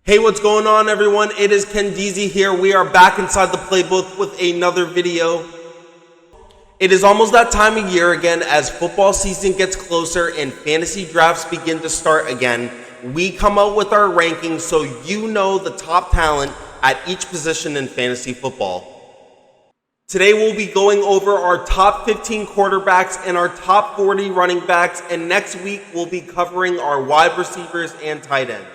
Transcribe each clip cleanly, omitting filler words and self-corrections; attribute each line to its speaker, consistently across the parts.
Speaker 1: Hey, what's going on, everyone? It is Kendeazy here. We are back inside the playbook with another video. It is almost that time of year again as football season gets closer and fantasy drafts begin to start again. We come out with our rankings so you know the top talent at each position in fantasy football. Today we'll be going over our top 15 quarterbacks and our top 40 running backs, and next week we'll be covering our wide receivers and tight ends.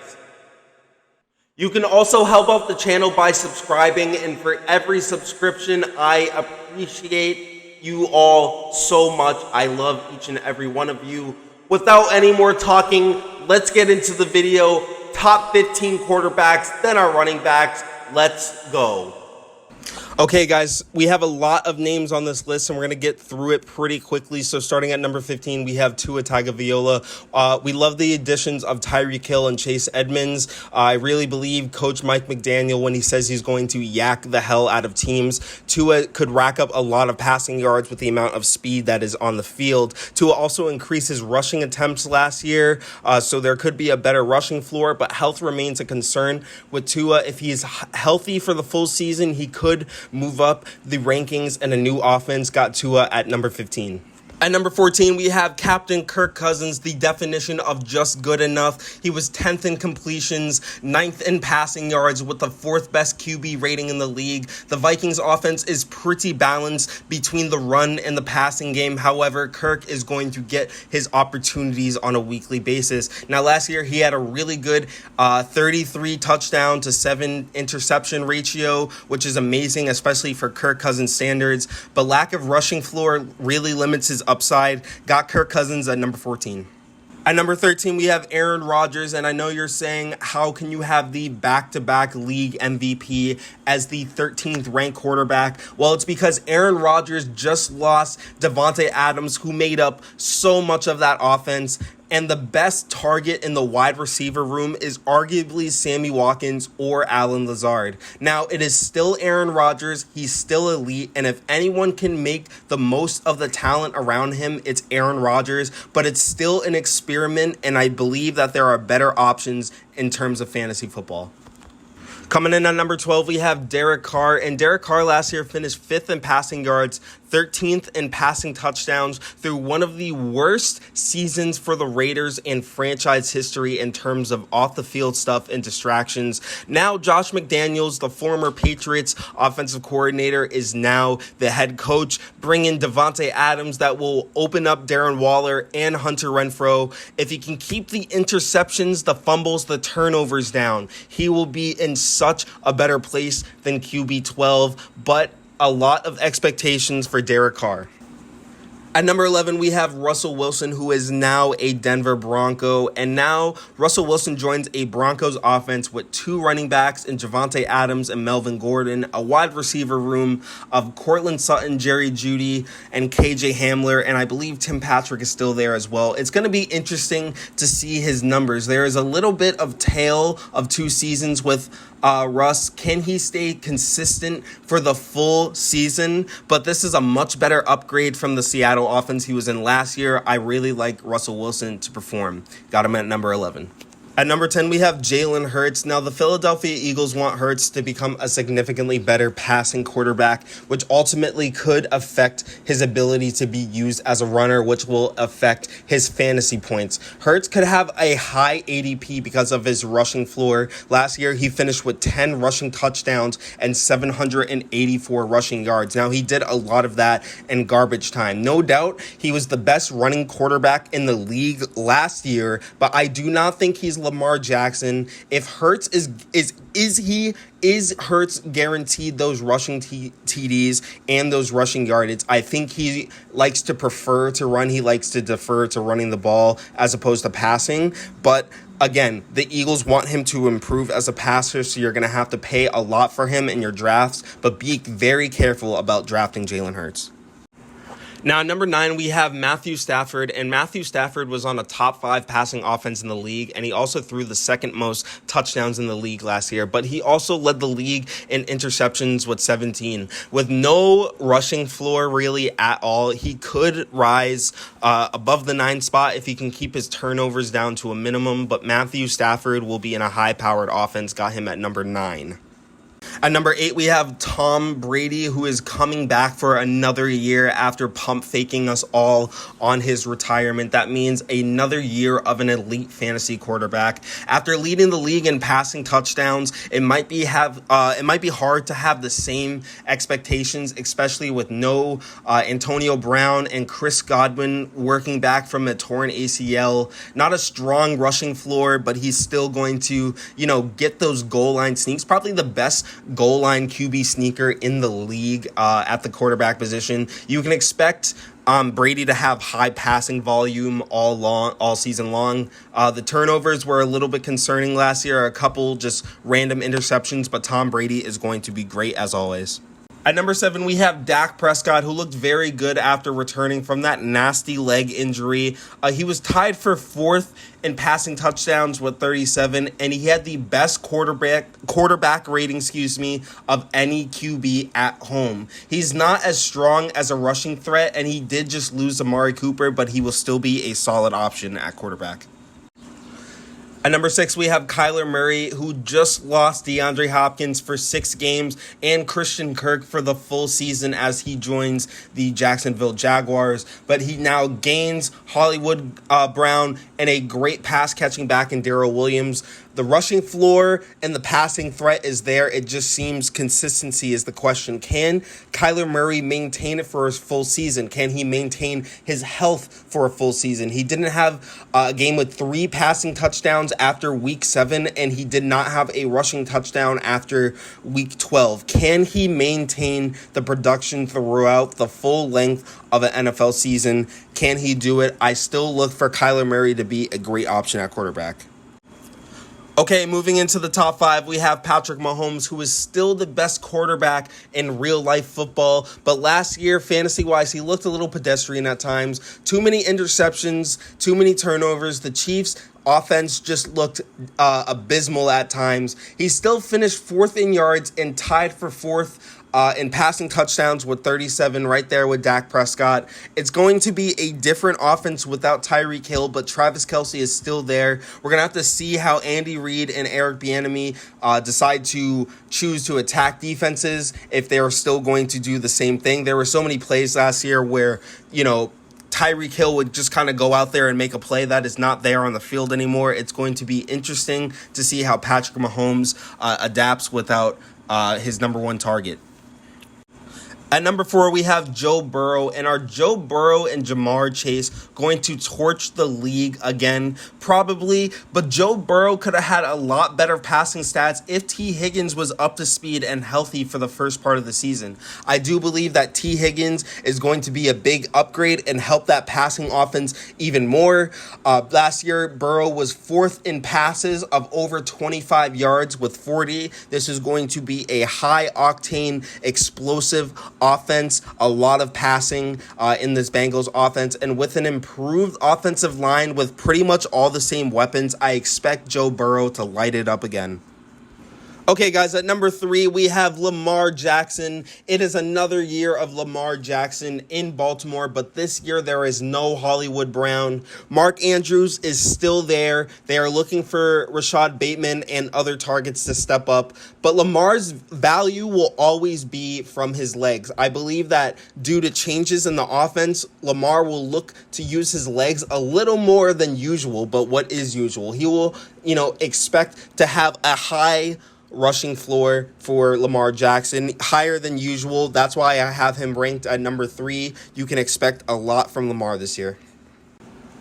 Speaker 1: You can also help out the channel by subscribing, and for every subscription, I appreciate you all so much. I love each and every one of you. Without any more talking, let's get into the video. Top 15 quarterbacks, then our running backs. Let's go. Okay, guys, we have a lot of names on this list, and we're going to get through it pretty quickly. So starting at number 15, we have Tua Tagovailoa. We love the additions of Tyreek Hill and Chase Edmonds. I really believe Coach Mike McDaniel, when he says he's going to yak the hell out of teams, Tua could rack up a lot of passing yards with the amount of speed that is on the field. Tua also increased his rushing attempts last year, so there could be a better rushing floor, but health remains a concern with Tua. If he's healthy for the full season, he could move up the rankings, and a new offense got Tua at number 15. At number 14, we have Captain Kirk Cousins, the definition of just good enough. He was 10th in completions, 9th in passing yards with the 4th best QB rating in the league. The Vikings offense is pretty balanced between the run and the passing game. However, Kirk is going to get his opportunities on a weekly basis. Now, last year, he had a really good 33 touchdown to 7 interception ratio, which is amazing, especially for Kirk Cousins standards. But lack of rushing floor really limits his upside. Got Kirk Cousins at number 14. At number 13, we have Aaron Rodgers, and I know you're saying, how can you have the back-to-back league MVP as the 13th ranked quarterback? Well, it's because Aaron Rodgers just lost Davante Adams, who made up so much of that offense. And the best target in the wide receiver room is arguably Sammy Watkins or Allen Lazard. Now, it is still Aaron Rodgers. He's still elite. And if anyone can make the most of the talent around him, it's Aaron Rodgers. But it's still an experiment, and I believe that there are better options in terms of fantasy football. Coming in at number 12, we have Derek Carr, and Derek Carr last year finished 5th in passing yards, 13th in passing touchdowns through one of the worst seasons for the Raiders in franchise history in terms of off-the-field stuff and distractions. Now, Josh McDaniels, the former Patriots offensive coordinator, is now the head coach, bringing Davante Adams that will open up Darren Waller and Hunter Renfrow. If he can keep the interceptions, the fumbles, the turnovers down, he will be in such a better place than QB 12, but a lot of expectations for Derek Carr. At number 11, we have Russell Wilson, who is now a Denver Bronco. And now Russell Wilson joins a Broncos offense with 2 running backs in Javonte Adams and Melvin Gordon, a wide receiver room of Cortland Sutton, Jerry Jeudy, and KJ Hamler. And I believe Tim Patrick is still there as well. It's going to be interesting to see his numbers. There is a little bit of tale of 2 seasons with Russ. Can he stay consistent for the full season? But this is a much better upgrade from the Seattle offense he was in last year. I really like Russell Wilson to perform. Got him at number 11. At number 10, we have Jalen Hurts. Now, the Philadelphia Eagles want Hurts to become a significantly better passing quarterback, which ultimately could affect his ability to be used as a runner, which will affect his fantasy points. Hurts could have a high ADP because of his rushing floor. Last year, he finished with 10 rushing touchdowns and 784 rushing yards. Now, he did a lot of that in garbage time. No doubt, he was the best running quarterback in the league last year, but I do not think he's Lamar Jackson. If Hurts is Hurts guaranteed those rushing TDs and those rushing yardage? I think he likes to prefer to run. He likes to defer to running the ball as opposed to passing. But again, the Eagles want him to improve as a passer, so you're going to have to pay a lot for him in your drafts. But be very careful about drafting Jalen Hurts. Now, at number 9, we have Matthew Stafford, and Matthew Stafford was on a top 5 passing offense in the league, and he also threw the second most touchdowns in the league last year, but he also led the league in interceptions with 17. With no rushing floor really at all, he could rise above the 9 spot if he can keep his turnovers down to a minimum, but Matthew Stafford will be in a high-powered offense, got him at number 9. At number 8, we have Tom Brady, who is coming back for another year after pump faking us all on his retirement. That means another year of an elite fantasy quarterback. After leading the league in passing touchdowns, it might be hard to have the same expectations, especially with no Antonio Brown and Chris Godwin working back from a torn ACL. Not a strong rushing floor, but he's still going to, get those goal line sneaks. Probably the best goal line QB sneaker in the league at the quarterback position. You can expect Brady to have high passing volume all season long. The turnovers were a little bit concerning last year, a couple just random interceptions, but Tom Brady is going to be great as always. At number 7, we have Dak Prescott, who looked very good after returning from that nasty leg injury. He was tied for 4th in passing touchdowns with 37, and he had the best quarterback rating, of any QB at home. He's not as strong as a rushing threat, and he did just lose Amari Cooper, but he will still be a solid option at quarterback. At number 6, we have Kyler Murray, who just lost DeAndre Hopkins for 6 games and Christian Kirk for the full season as he joins the Jacksonville Jaguars. But he now gains Hollywood Brown and a great pass-catching back in Darrell Williams. The rushing floor and the passing threat is there. It just seems consistency is the question. Can Kyler Murray maintain it for his full season? Can he maintain his health for a full season? He didn't have a game with 3 passing touchdowns after week 7, and he did not have a rushing touchdown after week 12. Can he maintain the production throughout the full length of an NFL season? Can he do it? I still look for Kyler Murray to be a great option at quarterback. Okay, moving into the top 5, we have Patrick Mahomes, who is still the best quarterback in real-life football. But last year, fantasy-wise, he looked a little pedestrian at times. Too many interceptions, too many turnovers. The Chiefs' offense just looked abysmal at times. He still finished 4th in yards and tied for 4th in passing touchdowns with 37, right there with Dak Prescott. It's going to be a different offense without Tyreek Hill, but Travis Kelce is still there. We're going to have to see how Andy Reid and Eric Bieniemy decide to choose to attack defenses, if they are still going to do the same thing. There were so many plays last year where, Tyreek Hill would just kind of go out there and make a play that is not there on the field anymore. It's going to be interesting to see how Patrick Mahomes adapts without his number 1 target. At number 4, we have Joe Burrow, and are Joe Burrow and Jamar Chase going to torch the league again? Probably, but Joe Burrow could have had a lot better passing stats if T. Higgins was up to speed and healthy for the first part of the season. I do believe that T. Higgins is going to be a big upgrade and help that passing offense even more. Last year, Burrow was 4th in passes of over 25 yards with 40. This is going to be a high-octane, explosive offense, a lot of passing in this Bengals offense, and with an improved offensive line with pretty much all the same weapons, I expect Joe Burrow to light it up again. Okay, guys, at number 3, we have Lamar Jackson. It is another year of Lamar Jackson in Baltimore, but this year there is no Hollywood Brown. Mark Andrews is still there. They are looking for Rashad Bateman and other targets to step up, but Lamar's value will always be from his legs. I believe that due to changes in the offense, Lamar will look to use his legs a little more than usual, but what is usual? He will, expect to have a high rushing floor for Lamar Jackson, higher than usual. That's why I have him ranked at number 3. You can expect a lot from Lamar this year.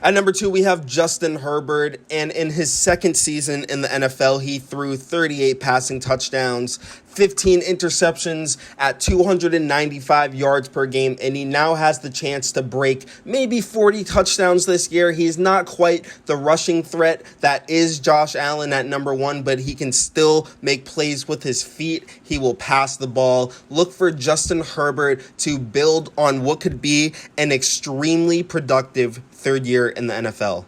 Speaker 1: At number 2, we have Justin Herbert, and in his second season in the NFL, he threw 38 passing touchdowns, 15 interceptions at 295 yards per game, and he now has the chance to break maybe 40 touchdowns this year. He's not quite the rushing threat that is Josh Allen at number 1, but he can still make plays with his feet. He will pass the ball. Look for Justin Herbert to build on what could be an extremely productive third year in the NFL.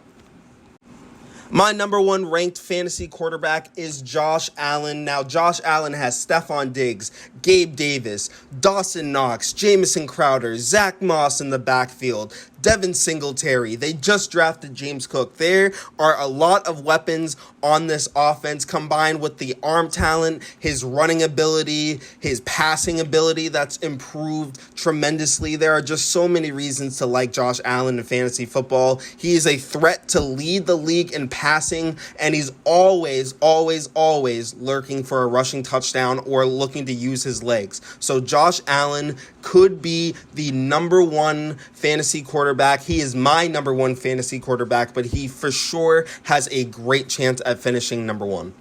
Speaker 1: My number one ranked fantasy quarterback is Josh Allen. Now, Josh Allen has Stephon Diggs, Gabe Davis, Dawson Knox, Jamison Crowder, Zach Moss in the backfield, Devin Singletary. They just drafted James Cook. There are a lot of weapons on this offense, combined with the arm talent, his running ability, his passing ability that's improved tremendously. There are just so many reasons to like Josh Allen in fantasy football. He is a threat to lead the league in passing, and he's always lurking for a rushing touchdown or looking to use his legs. So Josh Allen could be the number one fantasy quarterback. He is my number one fantasy quarterback, but he for sure has a great chance at finishing number one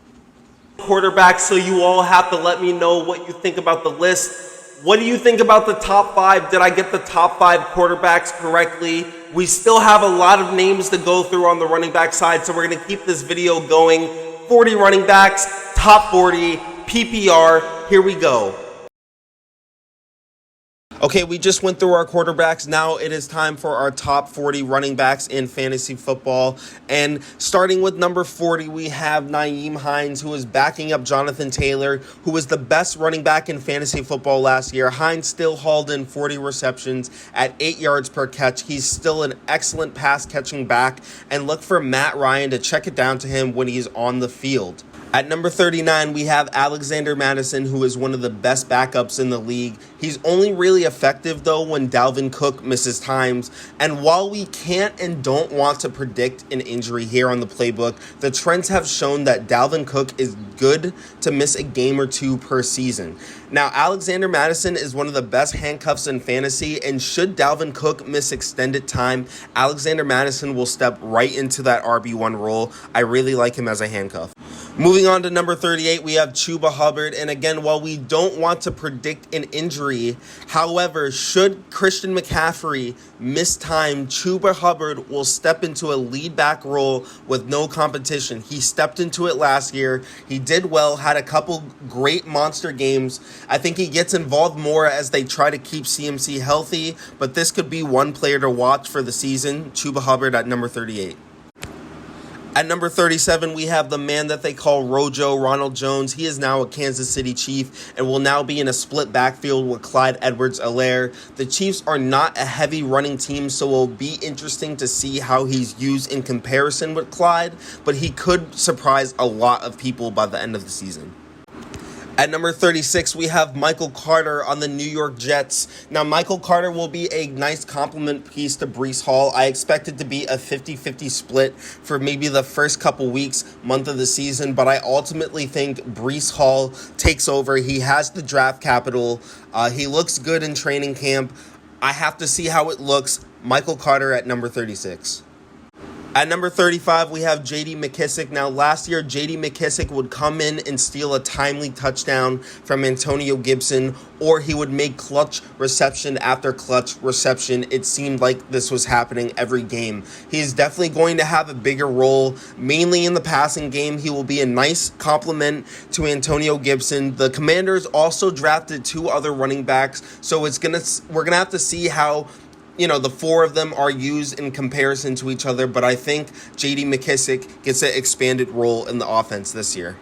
Speaker 1: quarterback. So you all have to let me know what you think about the list. What do you think about the top five? Did I get the top five quarterbacks correctly? We still have a lot of names to go through on the running back side, so we're going to keep this video going. 40 running backs, top 40, PPR. Here we go. Okay, we just went through our quarterbacks. Now it is time for our top 40 running backs in fantasy football. And starting with number 40, we have Nyheim Hines, who is backing up Jonathan Taylor, who was the best running back in fantasy football last year. Hines still hauled in 40 receptions at 8 yards per catch. He's still an excellent pass-catching back. And look for Matt Ryan to check it down to him when he's on the field. At number 39, we have Alexander Mattison, who is one of the best backups in the league. He's only really effective, though, when Dalvin Cook misses times. And while we can't and don't want to predict an injury here on the playbook, the trends have shown that Dalvin Cook is good to miss a game or two per season. Now, Alexander Mattison is one of the best handcuffs in fantasy, and should Dalvin Cook miss extended time, Alexander Mattison will step right into that RB1 role. I really like him as a handcuff. Moving on to number 38, we have Chuba Hubbard. And again, while we don't want to predict an injury, however, should Christian McCaffrey miss time, Chuba Hubbard will step into a lead back role with no competition. He stepped into it last year. He did well, had a couple great monster games. I think he gets involved more as they try to keep CMC healthy, but this could be one player to watch for the season, Chuba Hubbard at number 38. At number 37, we have the man that they call Rojo, Ronald Jones. He is now a Kansas City Chief and will now be in a split backfield with Clyde Edwards-Helaire. The Chiefs are not a heavy running team, so it will be interesting to see how he's used in comparison with Clyde, but he could surprise a lot of people by the end of the season. At number 36, we have Michael Carter on the New York Jets. Now, Michael Carter will be a nice complement piece to Breece Hall. I expect it to be a 50-50 split for maybe the first couple weeks, month of the season, but I ultimately think Breece Hall takes over. He has the draft capital. He looks good in training camp. I have to see how it looks. Michael Carter at number 36. At number 35, we have J.D. McKissic. Now, last year, J.D. McKissic would come in and steal a timely touchdown from Antonio Gibson, or he would make clutch reception after clutch reception. It seemed like this was happening every game. He is definitely going to have a bigger role, mainly in the passing game. He will be a nice complement to Antonio Gibson. The Commanders also drafted 2 other running backs, so we're going to have to see how the 4 of them are used in comparison to each other, but I think J.D. McKissic gets an expanded role in the offense this year.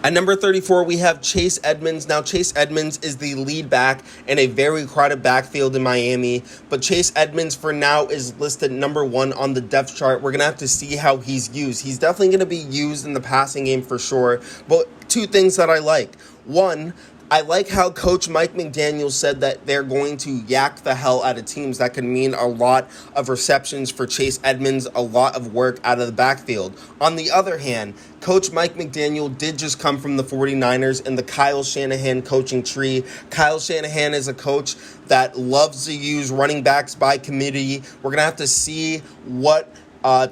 Speaker 1: At number 34, we have Chase Edmonds. Now, Chase Edmonds is the lead back in a very crowded backfield in Miami, but Chase Edmonds for now is listed number 1 on the depth chart. We're going to have to see how he's used. He's definitely going to be used in the passing game for sure, but 2 things that I like. 1, I like how Coach Mike McDaniel said that they're going to yak the hell out of teams. That could mean a lot of receptions for Chase Edmonds, a lot of work out of the backfield. On the other hand, Coach Mike McDaniel did just come from the 49ers and the Kyle Shanahan coaching tree. Kyle Shanahan is a coach that loves to use running backs by committee. We're going to have to see what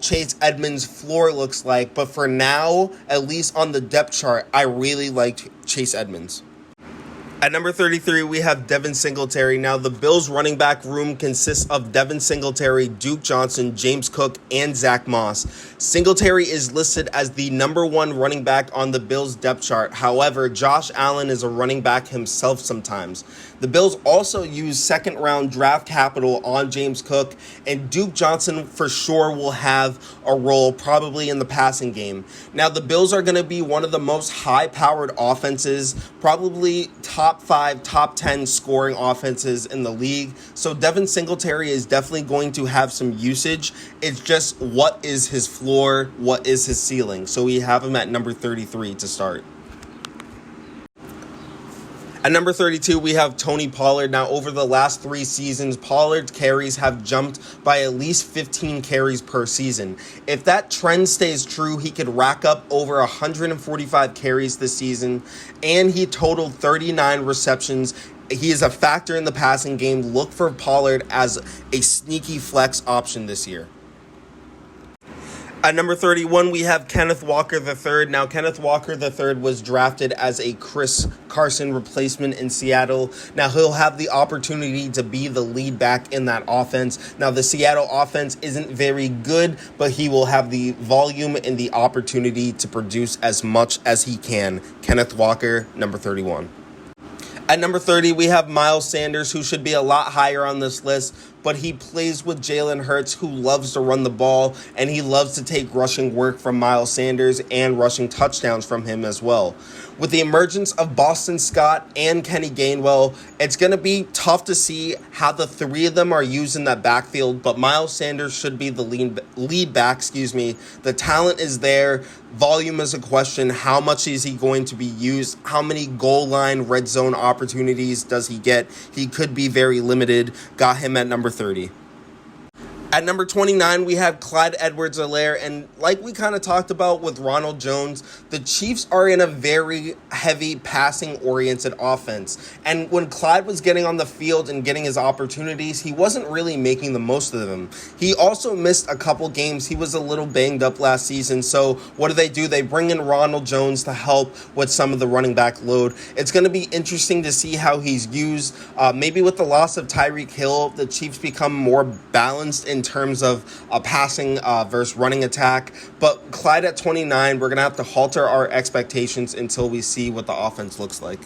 Speaker 1: Chase Edmonds' floor looks like. But for now, at least on the depth chart, I really liked Chase Edmonds. At number 33, we have Devin Singletary. Now, the Bills' running back room consists of Devin Singletary, Duke Johnson, James Cook, and Zach Moss. Singletary is listed as the number 1 running back on the Bills' depth chart. However, Josh Allen is a running back himself sometimes. The Bills also use second-round draft capital on James Cook, and Duke Johnson for sure will have a role probably in the passing game. Now, the Bills are going to be one of the most high-powered offenses, probably top 5, top 10 scoring offenses in the league. So Devin Singletary is definitely going to have some usage. It's just what is his floor, what is his ceiling. So we have him at number 33 to start. At number 32, we have Tony Pollard. Now, over the last 3 seasons, Pollard's carries have jumped by at least 15 carries per season. If that trend stays true, he could rack up over 145 carries this season, and he totaled 39 receptions. He is a factor in the passing game. Look for Pollard as a sneaky flex option this year. At number 31, we have Kenneth Walker III. Now, Kenneth Walker III was drafted as a Chris Carson replacement in Seattle. Now, he'll have the opportunity to be the lead back in that offense. Now, the Seattle offense isn't very good, but he will have the volume and the opportunity to produce as much as he can. Kenneth Walker, number 31. At number 30, we have Miles Sanders, who should be a lot higher on this list, but he plays with Jalen Hurts, who loves to run the ball, and he loves to take rushing work from Miles Sanders and rushing touchdowns from him as well. With the emergence of Boston Scott and Kenny Gainwell, it's going to be tough to see how the 3 of them are used in that backfield, but Miles Sanders should be the lead back. The talent is there. Volume is a question. How much is he going to be used? How many goal line red zone opportunities does he get? He could be very limited. Got him at number 30. At number 29, we have Clyde Edwards-Helaire, and like we kind of talked about with Ronald Jones, the Chiefs are in a very heavy passing-oriented offense, and when Clyde was getting on the field and getting his opportunities, he wasn't really making the most of them. He also missed a couple games. He was a little banged up last season, so what do? They bring in Ronald Jones to help with some of the running back load. It's going to be interesting to see how he's used. Maybe with the loss of Tyreek Hill, the Chiefs become more balanced in terms of a passing versus running attack. But Clyde at 29, we're going to have to halter our expectations until we see what the offense looks like.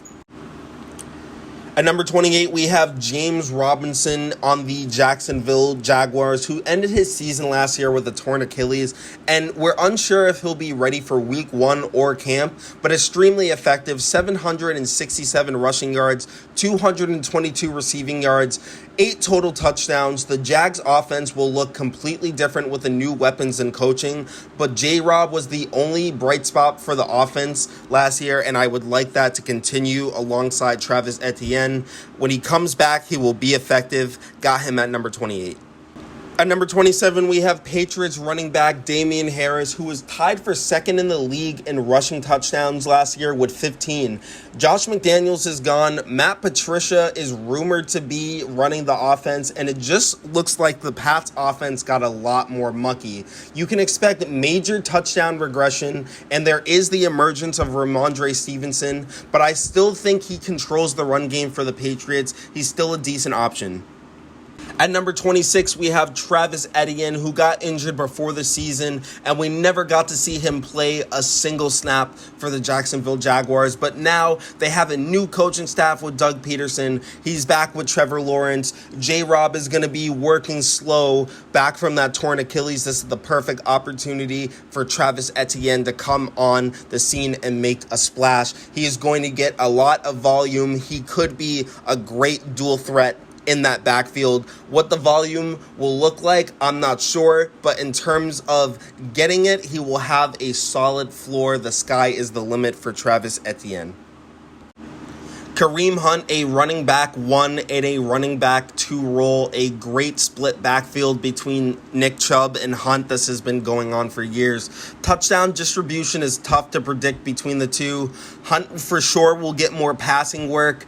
Speaker 1: At number 28, we have James Robinson on the Jacksonville Jaguars, who ended his season last year with a torn Achilles, and we're unsure if he'll be ready for week 1 or camp, but extremely effective, 767 rushing yards, 222 receiving yards, 8 total touchdowns. The Jags offense will look completely different with the new weapons and coaching, but J-Rob was the only bright spot for the offense last year, and I would like that to continue alongside Travis Etienne. When he comes back, he will be effective. Got him at number 28. At number 27, we have Patriots running back Damian Harris, who was tied for second in the league in rushing touchdowns last year with 15. Josh McDaniels is gone. Matt Patricia is rumored to be running the offense, and it just looks like the Pats offense got a lot more mucky. You can expect major touchdown regression, and there is the emergence of Ramondre Stevenson, but I still think he controls the run game for the Patriots. He's still a decent option. At number 26, we have Travis Etienne, who got injured before the season, and we never got to see him play a single snap for the Jacksonville Jaguars. But now they have a new coaching staff with Doug Peterson. He's back with Trevor Lawrence. J-Rob is going to be working slow back from that torn Achilles. This is the perfect opportunity for Travis Etienne to come on the scene and make a splash. He is going to get a lot of volume. He could be a great dual threat in that backfield. What the volume will look like, I'm not sure, but in terms of getting it, he will have a solid floor. The sky is the limit for Travis Etienne. Kareem Hunt, a running back 1 and a running back 2 role, a great split backfield between Nick Chubb and Hunt. This has been going on for years. Touchdown distribution is tough to predict between the two. Hunt for sure will get more passing work.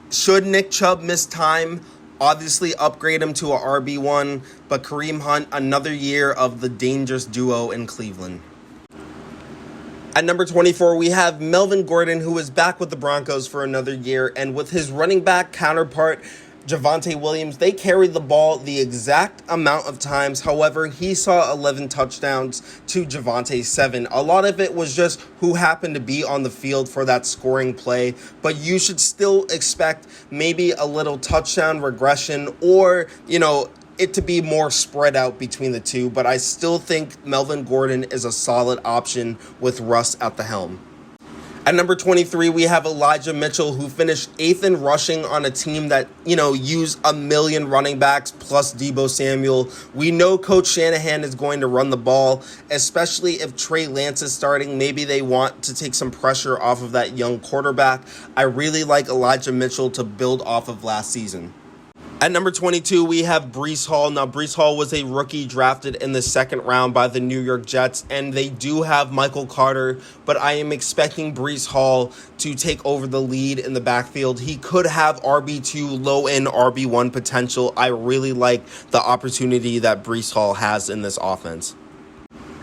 Speaker 1: Should Nick Chubb miss time, obviously upgrade him to a RB1, but Kareem Hunt, another year of the dangerous duo in Cleveland. At number 24, we have Melvin Gordon, who is back with the Broncos for another year, and with his running back counterpart, Javonte Williams, they carried the ball the exact amount of times. However, he saw 11 touchdowns to Javonte's 7. A lot of it was just who happened to be on the field for that scoring play, but you should still expect maybe a little touchdown regression or, it to be more spread out between the two, but I still think Melvin Gordon is a solid option with Russ at the helm. At number 23, we have Elijah Mitchell, who finished 8th in rushing on a team that, used a million running backs plus Deebo Samuel. We know Coach Shanahan is going to run the ball, especially if Trey Lance is starting. Maybe they want to take some pressure off of that young quarterback. I really like Elijah Mitchell to build off of last season. At number 22, we have Breece Hall. Now, Breece Hall was a rookie drafted in the 2nd round by the New York Jets, and they do have Michael Carter, but I am expecting Breece Hall to take over the lead in the backfield. He could have RB2, low-end RB1 potential. I really like the opportunity that Breece Hall has in this offense.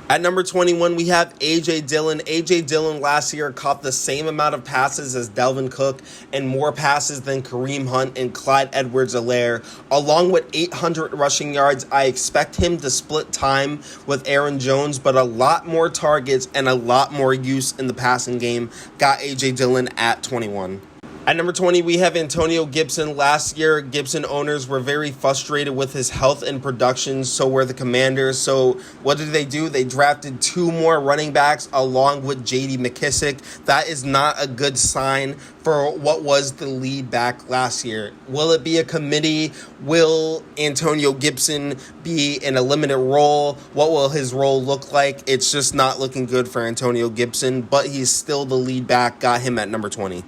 Speaker 1: At number 21, we have A.J. Dillon. A.J. Dillon last year caught the same amount of passes as Dalvin Cook and more passes than Kareem Hunt and Clyde Edwards-Helaire. Along with 800 rushing yards, I expect him to split time with Aaron Jones, but a lot more targets and a lot more use in the passing game got A.J. Dillon at 21. At number 20, we have Antonio Gibson. Last year, Gibson owners were very frustrated with his health and production, so were the Commanders. So what did they do? They drafted 2 more running backs along with J.D. McKissick. That is not a good sign for what was the lead back last year. Will it be a committee? Will Antonio Gibson be in a limited role? What will his role look like? It's just not looking good for Antonio Gibson, but he's still the lead back. Got him at number 20.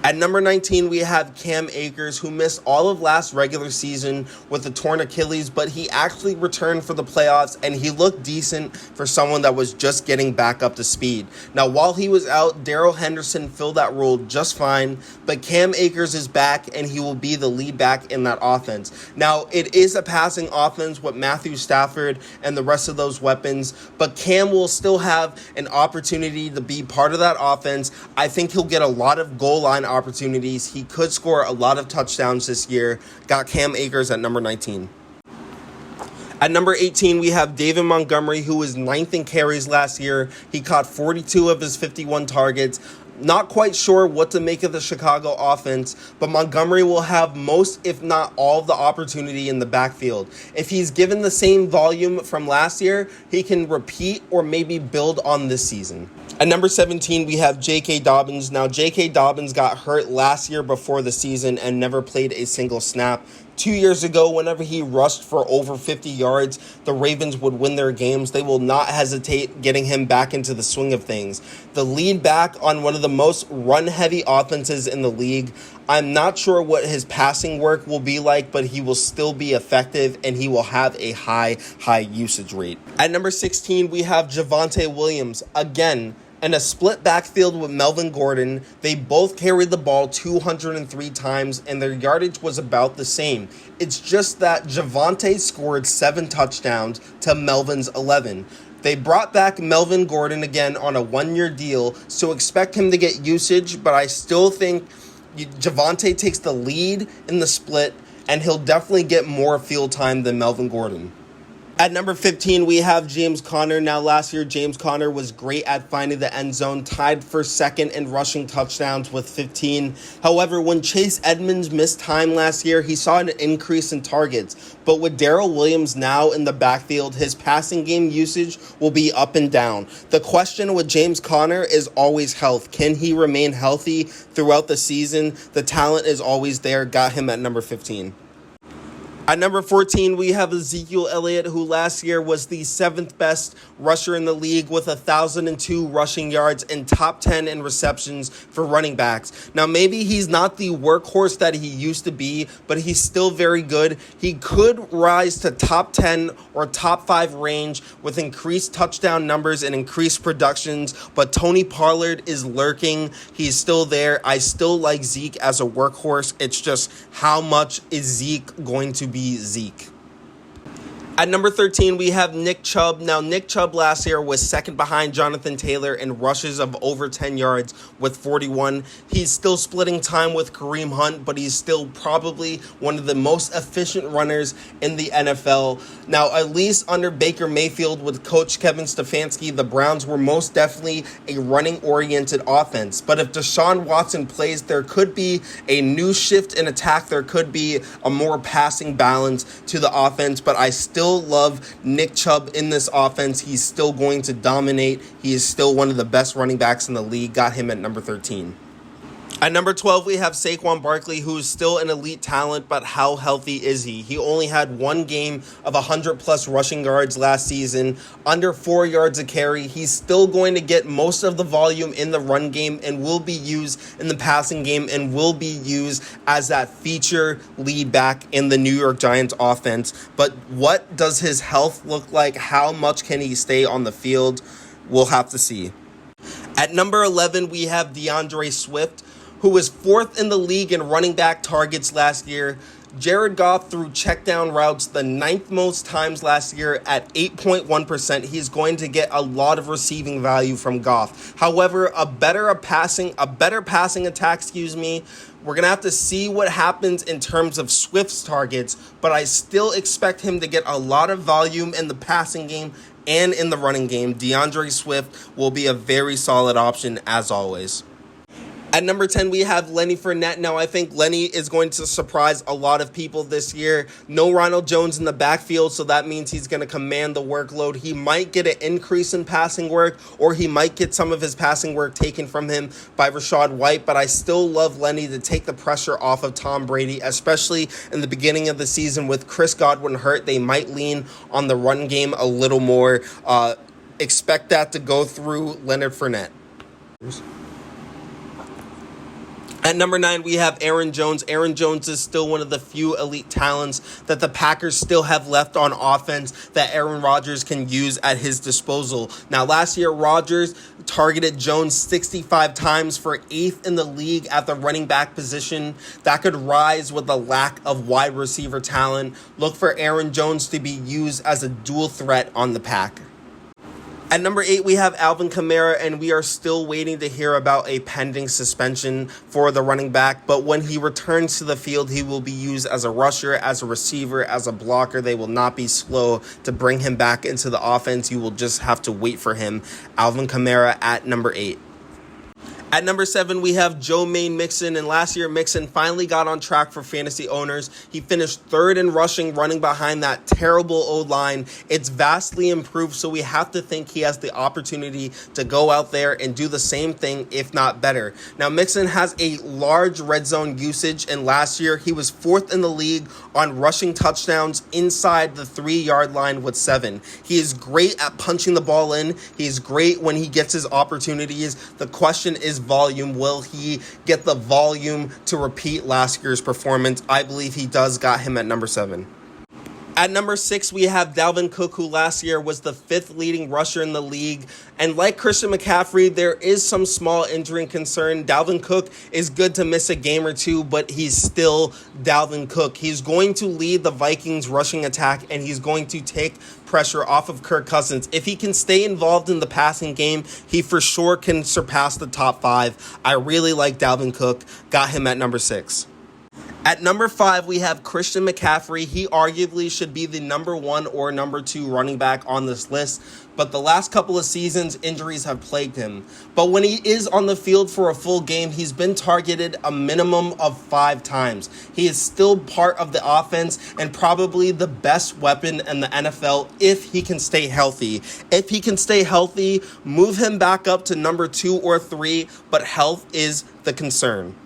Speaker 1: At number 19, we have Cam Akers, who missed all of last regular season with a torn Achilles, but he actually returned for the playoffs, and he looked decent for someone that was just getting back up to speed. Now, while he was out, Darrell Henderson filled that role just fine, but Cam Akers is back, and he will be the lead back in that offense. Now, it is a passing offense with Matthew Stafford and the rest of those weapons, but Cam will still have an opportunity to be part of that offense. I think he'll get a lot of goal line opportunities. He could score a lot of touchdowns this year. Got Cam Akers at number 19. At number 18, we have David Montgomery, who was 9th in carries last year. He caught 42 of his 51 targets. Not quite sure what to make of the Chicago offense, but Montgomery will have most, if not all, of the opportunity in the backfield. If he's given the same volume from last year, he can repeat or maybe build on this season. At number 17, we have J.K. Dobbins. Now, J.K. Dobbins got hurt last year before the season and never played a single snap. 2 years ago, whenever he rushed for over 50 yards, the Ravens would win their games. They will not hesitate getting him back into the swing of things. The lead back on one of the most run-heavy offenses in the league. I'm not sure what his passing work will be like, but he will still be effective, and he will have a high usage rate. At number 16, we have Javonte Williams. Again, in a split backfield with Melvin Gordon, they both carried the ball 203 times, and their yardage was about the same. It's just that Javonte scored 7 touchdowns to Melvin's 11. They brought back Melvin Gordon again on a 1-year deal, so expect him to get usage, but I still think Javonte takes the lead in the split, and he'll definitely get more field time than Melvin Gordon. At number 15, we have James Conner. Now, last year, James Conner was great at finding the end zone, tied for 2nd in rushing touchdowns with 15. However, when Chase Edmonds missed time last year, he saw an increase in targets. But with Darrell Williams now in the backfield, his passing game usage will be up and down. The question with James Conner is always health. Can he remain healthy throughout the season? The talent is always there. Got him at number 15. At number 14, we have Ezekiel Elliott, who last year was the 7th best rusher in the league with 1,002 rushing yards and top 10 in receptions for running backs. Now, maybe he's not the workhorse that he used to be, but he's still very good. He could rise to top 10 or top 5 range with increased touchdown numbers and increased productions, but Tony Pollard is lurking. He's still there. I still like Zeke as a workhorse. It's just how much is Zeke going to be Zeke? At number 13, we have Nick Chubb. Now, Nick Chubb last year was second behind Jonathan Taylor in rushes of over 10 yards with 41. He's still splitting time with Kareem Hunt, but he's still probably one of the most efficient runners in the NFL. Now, at least under Baker Mayfield with Coach Kevin Stefanski, the Browns were most definitely a running-oriented offense. But if Deshaun Watson plays, there could be a new shift in attack. There could be a more passing balance to the offense, but I still love Nick Chubb in this offense. He's still going to dominate. He is still one of the best running backs in the league. Got him at number 13. At number 12, we have Saquon Barkley, who is still an elite talent, but how healthy is he? He only had one game of 100-plus rushing yards last season, under 4 yards a carry. He's still going to get most of the volume in the run game and will be used in the passing game and will be used as that feature lead back in the New York Giants offense. But what does his health look like? How much can he stay on the field? We'll have to see. At number 11, we have DeAndre Swift, who was fourth in the league in running back targets last year. Jared Goff threw check down routes the ninth most times last year at 8.1%. He's going to get a lot of receiving value from Goff. However, a better passing attack, we're going to have to see what happens in terms of Swift's targets, but I still expect him to get a lot of volume in the passing game and in the running game. DeAndre Swift will be a very solid option as always. At number 10, we have Lenny Fournette. Now, I think Lenny is going to surprise a lot of people this year. No Ronald Jones in the backfield, so that means he's going to command the workload. He might get an increase in passing work, or he might get some of his passing work taken from him by Rachaad White, but I still love Lenny to take the pressure off of Tom Brady, especially in the beginning of the season with Chris Godwin hurt. They might lean on the run game a little more. Expect that to go through Leonard Fournette. At number 9, we have Aaron Jones. Aaron Jones is still one of the few elite talents that the Packers still have left on offense that Aaron Rodgers can use at his disposal. Now, last year, Rodgers targeted Jones 65 times for 8th in the league at the running back position. That could rise with the lack of wide receiver talent. Look for Aaron Jones to be used as a dual threat on the Pack. At number 8, we have Alvin Kamara, and we are still waiting to hear about a pending suspension for the running back. But when he returns to the field, he will be used as a rusher, as a receiver, as a blocker. They will not be slow to bring him back into the offense. You will just have to wait for him. Alvin Kamara at number 8. At number 7, we have Joe Mixon, and last year Mixon finally got on track for fantasy owners. He finished 3rd in rushing, running behind that terrible O-line. It's vastly improved, so we have to think he has the opportunity to go out there and do the same thing, if not better. Now, Mixon has a large red zone usage, and last year he was 4th in the league on rushing touchdowns inside the 3-yard line with 7. He is great at punching the ball in. He's great when he gets his opportunities. The question is volume. Will he get the volume to repeat last year's performance? I believe he does. Got him at number 7. At number 6, we have Dalvin Cook, who last year was the 5th leading rusher in the league. And like Christian McCaffrey, there is some small injury concern. Dalvin Cook is good to miss a game or two, but he's still Dalvin Cook. He's going to lead the Vikings rushing attack, and he's going to take pressure off of Kirk Cousins. If he can stay involved in the passing game, he for sure can surpass the top 5. I really like Dalvin Cook. Got him at number 6. At number 5, we have Christian McCaffrey. He arguably should be the number 1 or number 2 running back on this list, but the last couple of seasons, injuries have plagued him. But when he is on the field for a full game, he's been targeted a minimum of 5 times. He is still part of the offense and probably the best weapon in the NFL if he can stay healthy. If he can stay healthy, move him back up to number 2 or 3, but health is the concern.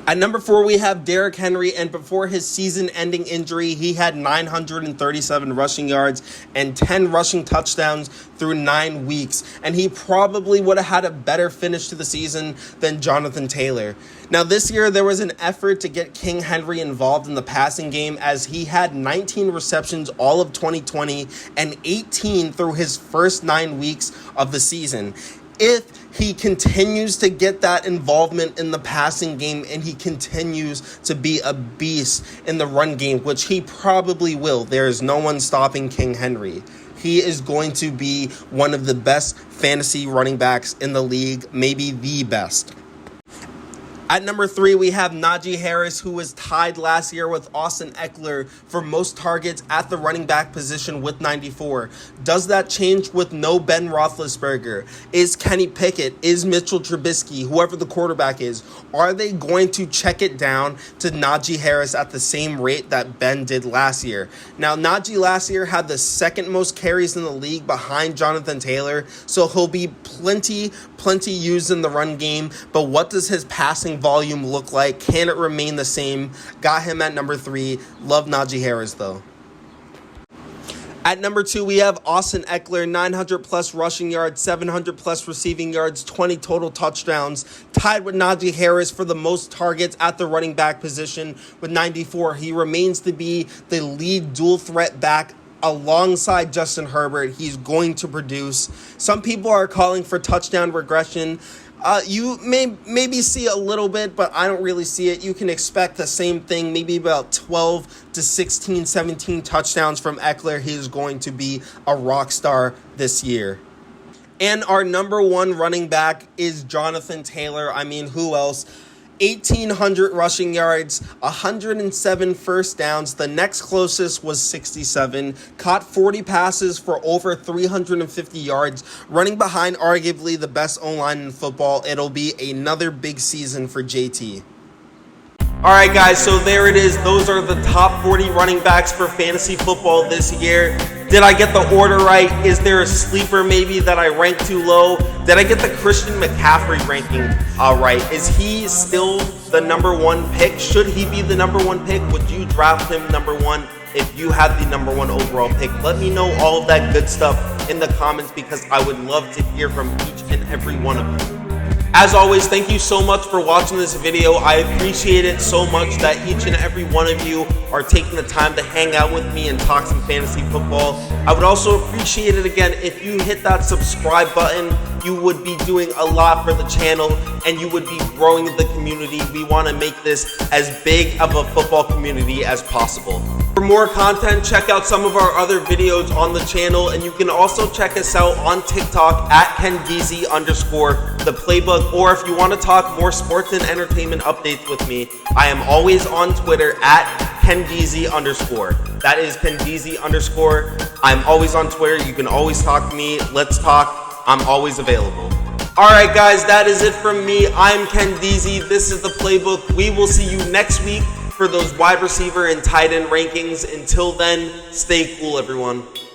Speaker 1: At number 4, we have Derrick Henry, and before his season-ending injury, he had 937 rushing yards and 10 rushing touchdowns through 9 weeks, and he probably would have had a better finish to the season than Jonathan Taylor. Now, this year, there was an effort to get King Henry involved in the passing game, as he had 19 receptions all of 2020 and 18 through his first 9 weeks of the season. If He continues to get that involvement in the passing game, and he continues to be a beast in the run game, which he probably will. There is no one stopping King Henry. He is going to be one of the best fantasy running backs in the league, maybe the best. At number 3, we have Najee Harris, who was tied last year with Austin Eckler for most targets at the running back position with 94. Does that change with no Ben Roethlisberger? Is Kenny Pickett, is Mitchell Trubisky, whoever the quarterback is, are they going to check it down to Najee Harris at the same rate that Ben did last year? Now, Najee last year had the second most carries in the league behind Jonathan Taylor, so he'll be plenty used in the run game, but what does his passing volume look like? Can it remain the same? Got him at number 3. Love Najee Harris though. At number 2, we have Austin Eckler, 900 plus rushing yards, 700 plus receiving yards, 20 total touchdowns, tied with Najee Harris for the most targets at the running back position with 94. He remains to be the lead dual threat back alongside Justin Herbert. He's going to produce. Some people are calling for touchdown regression. You may maybe see a little bit, but I don't really see it. You can expect the same thing, maybe about 12 to 16, 17 touchdowns from Eckler. He is going to be a rock star this year. And our number 1 running back is Jonathan Taylor. I mean, who else? 1,800 rushing yards, 107 first downs. The next closest was 67. Caught 40 passes for over 350 yards. Running behind arguably the best O-line in football. It'll be another big season for JT. Alright guys, so there it is. Those are the top 40 running backs for fantasy football this year. Did I get the order right? Is there a sleeper maybe that I ranked too low? Did I get the Christian McCaffrey ranking right? Is he still the number 1 pick? Should he be the number 1 pick? Would you draft him number 1 if you had the number 1 overall pick? Let me know all of that good stuff in the comments because I would love to hear from each and every one of you. As always, thank you so much for watching this video. I appreciate it so much that each and every one of you are taking the time to hang out with me and talk some fantasy football. I would also appreciate it again if you hit that subscribe button. You would be doing a lot for the channel and you would be growing the community. We want to make this as big of a football community as possible. For more content, check out some of our other videos on the channel, and you can also check us out on TikTok at Kendeazy _ the Playbook, or if you want to talk more sports and entertainment updates with me, I am always on Twitter at Kendeazy _ that is Kendeazy _ I'm always on Twitter. You can always talk to me. Let's talk. I'm always available. Alright guys, that is it from me. I'm Kendeazy. This is the Playbook. We will see you next week for those wide receiver and tight end rankings. Until then, stay cool, everyone.